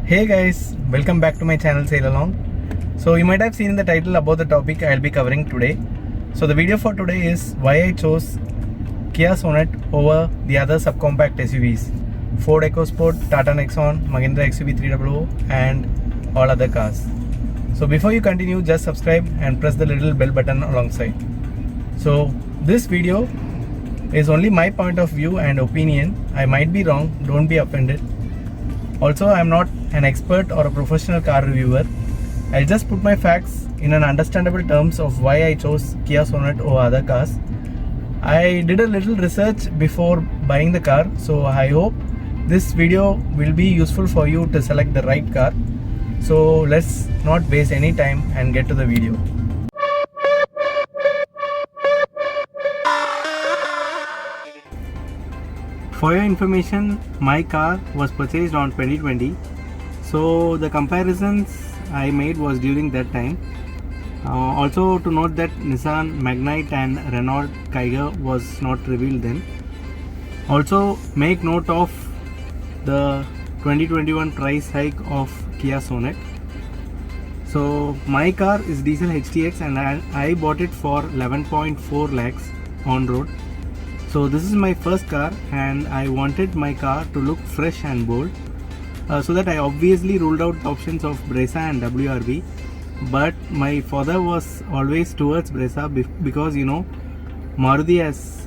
Hey guys, welcome back to my channel Sail Along. So you might have seen in the title about the topic I'll be covering today. So the video for today is why I chose Kia Sonet over the other subcompact SUVs, Ford EcoSport, Tata Nexon, Mahindra XUV300 and all other cars. So before you continue, just subscribe and press the little bell button alongside. So this video is only my point of view and opinion. I might be wrong, don't be offended. Also, I'm not an expert or a professional car reviewer. I'll just put my facts in an understandable terms of why I chose Kia Sonet over other cars. I did a little research before buying the car, so I hope this video will be useful for you to select the right car. So let's not waste any time and get to the video. For your information, my car was purchased on 2020, so the comparisons I made was during that time. Also to note that Nissan Magnite and Renault Kiger was not revealed then. Also make note of the 2021 price hike of Kia Sonet. So my car is diesel HTX and I bought it for 11.4 lakhs on road. So this is my first car and I wanted my car to look fresh and bold, so that I obviously ruled out the options of Brezza and WRV, but my father was always towards Brezza because Maruti has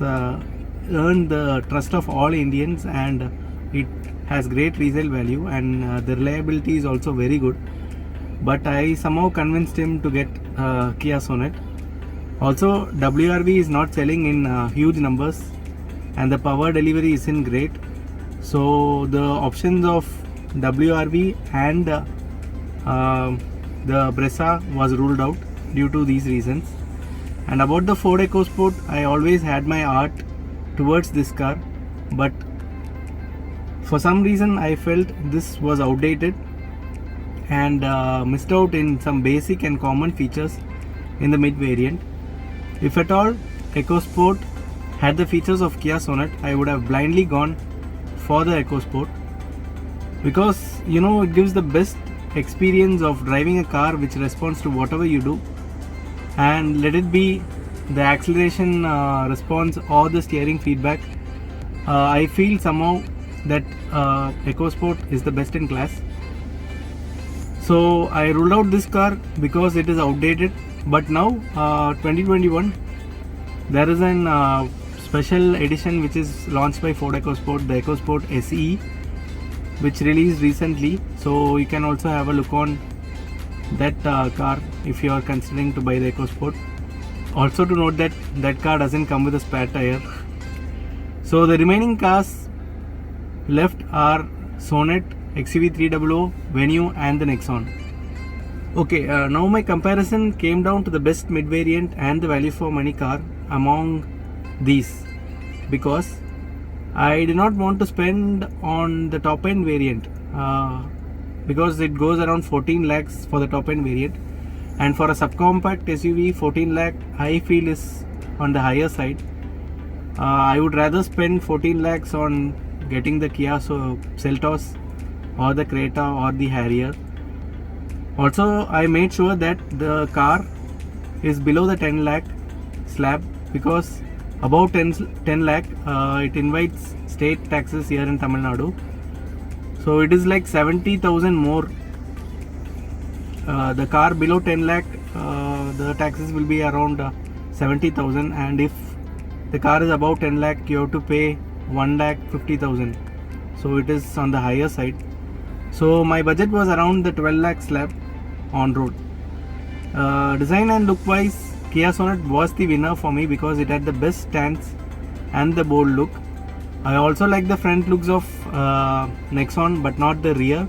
earned the trust of all Indians and it has great resale value and the reliability is also very good. But I somehow convinced him to get Kia Sonet. Also, WRV is not selling in huge numbers and the power delivery isn't great. So the options of WRV and the Brezza was ruled out due to these reasons. And about the Ford EcoSport, I always had my art towards this car, but for some reason I felt this was outdated and missed out in some basic and common features in the mid variant. If at all EcoSport had the features of Kia Sonet, I would have blindly gone for the EcoSport because it gives the best experience of driving a car which responds to whatever you do, and let it be the acceleration response or the steering feedback. I feel somehow that EcoSport is the best in class. So I ruled out this car because it is outdated. But now 2021 there is an special edition which is launched by Ford EcoSport, the EcoSport SE, which released recently, so you can also have a look on that car if you are considering to buy the EcoSport. Also to note that that car doesn't come with a spare tire. So the remaining cars left are Sonet, XUV300, Venue and the Nexon. Okay, now my comparison came down to the best mid-variant and the value for money car among these, because I did not want to spend on the top end variant because it goes around 14 lakhs for the top end variant, and for a subcompact SUV 14 lakh I feel is on the higher side. I would rather spend 14 lakhs on getting the Kia Seltos or the Creta or the Harrier. Also, I made sure that the car is below the 10 lakh slab because above 10 lakh it invites state taxes here in Tamil Nadu. So it is like 70,000 more. The car below 10 lakh, the taxes will be around 70,000, and if the car is above 10 lakh, you have to pay 1,50,000. So it is on the higher side. So my budget was around the 12 lakh slab on road. Design and look wise, Kia Sonet was the winner for me because it had the best stance and the bold look. I also like the front looks of Nexon but not the rear.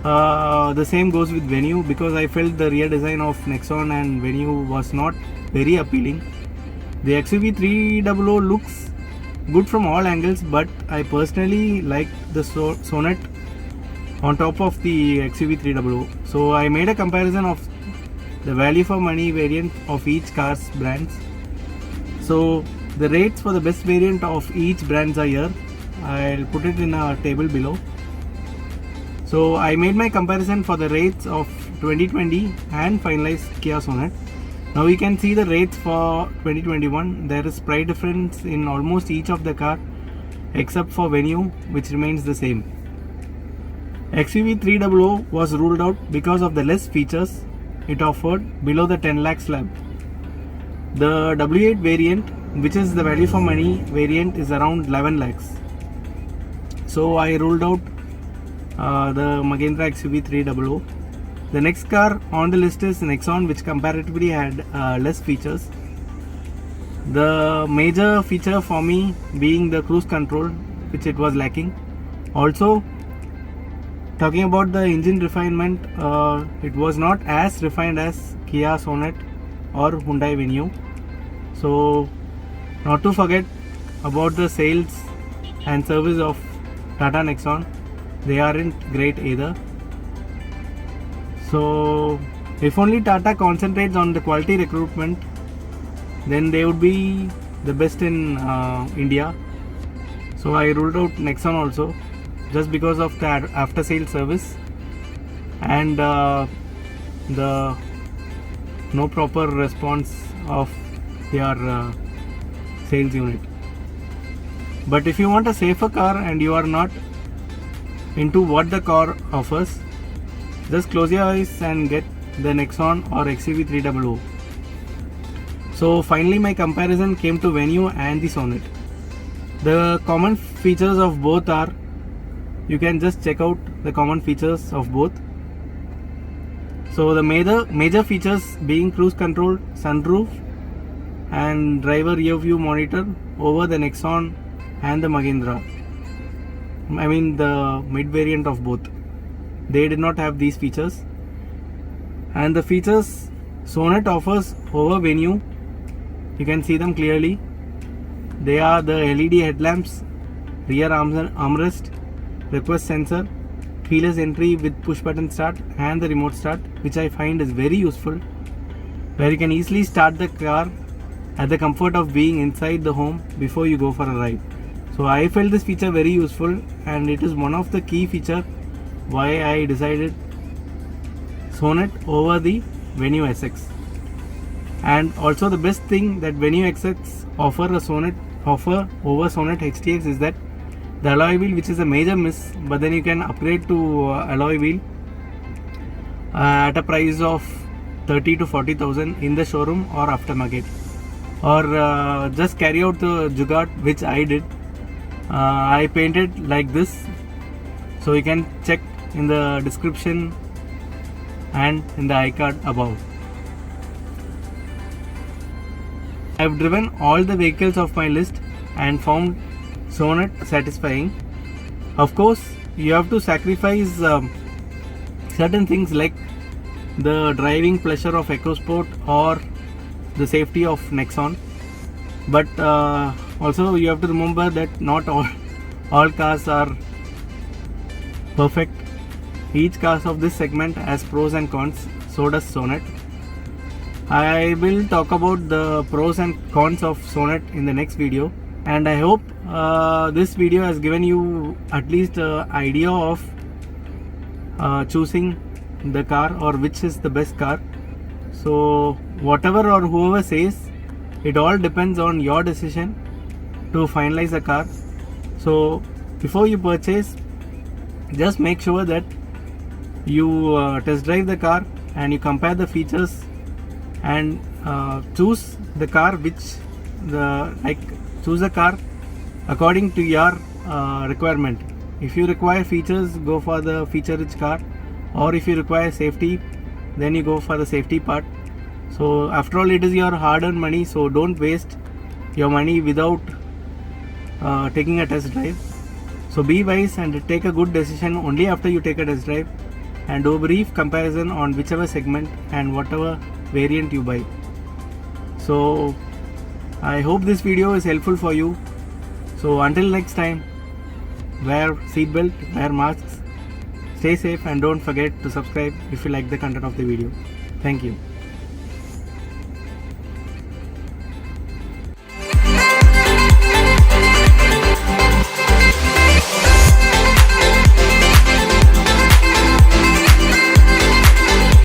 The same goes with Venue because I felt the rear design of Nexon and Venue was not very appealing. The XUV300 looks good from all angles, but I personally like the Sonet on top of the XUV300. So I made a comparison of the value for money variant of each car's brands. So the rates for the best variant of each brands are here. I'll put it in a table below. So I made my comparison for the rates of 2020 and finalized Kia Sonet. Now we can see the rates for 2021. There is price difference in almost each of the car except for Venue, which remains the same. XUV 300 was ruled out because of the less features it offered below the 10 lakh slab. The W8 variant, which is the value for money variant, is around 11 lakhs. So I ruled out the Mahindra XUV 300. The next car on the list is Nexon, which comparatively had less features. The major feature for me being the cruise control, which it was lacking. Also, talking about the engine refinement, it was not as refined as Kia Sonet or Hyundai Venue. So, not to forget about the sales and service of Tata Nexon. They aren't great either. So, if only Tata concentrates on the quality recruitment, then they would be the best in India. So I ruled out Nexon also, just because of the after sales service and the no proper response of their sales unit. But if you want a safer car and you are not into what the car offers, just close your eyes and get the Nexon or XUV 300. So finally my comparison came to Venue and the Sonet. The common features of both are, you can just check out the common features of both. So the major features being cruise control, sunroof and driver rear view monitor over the Nexon and the Mahindra. I mean the mid variant of both. They did not have these features. And the features Sonet offers over Venue, you can see them clearly. They are the LED headlamps, rear armrest, request sensor, keyless entry with push button start and the remote start, which I find is very useful, where you can easily start the car at the comfort of being inside the home before you go for a ride. So I felt this feature very useful, and it is one of the key features why I decided Sonet over the Venue SX. And also the best thing that Venue SX offer over Sonet HTX is that the alloy wheel, which is a major miss, but then you can upgrade to alloy wheel at a price of 30 to 40,000 in the showroom or aftermarket, or just carry out the jugaad, which I did. I painted like this, so you can check in the description and in the iCard above. I have driven all the vehicles of my list and found Sonet satisfying. Of course, you have to sacrifice certain things like the driving pleasure of EcoSport or the safety of Nexon. But also you have to remember that not all cars are perfect. Each car of this segment has pros and cons, so does Sonet. I will talk about the pros and cons of Sonet in the next video, and I hope this video has given you at least an idea of choosing the car or which is the best car. So whatever or whoever says, it all depends on your decision to finalize a car. So before you purchase, just make sure that you test drive the car and you compare the features and choose the car choose a car according to your requirement. If you require features, go for the feature rich car, or if you require safety, then you go for the safety part. So after all, it is your hard-earned money, so don't waste your money without taking a test drive. So be wise and take a good decision only after you take a test drive, and do a brief comparison on whichever segment and whatever variant you buy. So I hope this video is helpful for you. So until next time, wear seatbelt, wear masks, stay safe, and don't forget to subscribe if you like the content of the video. Thank you.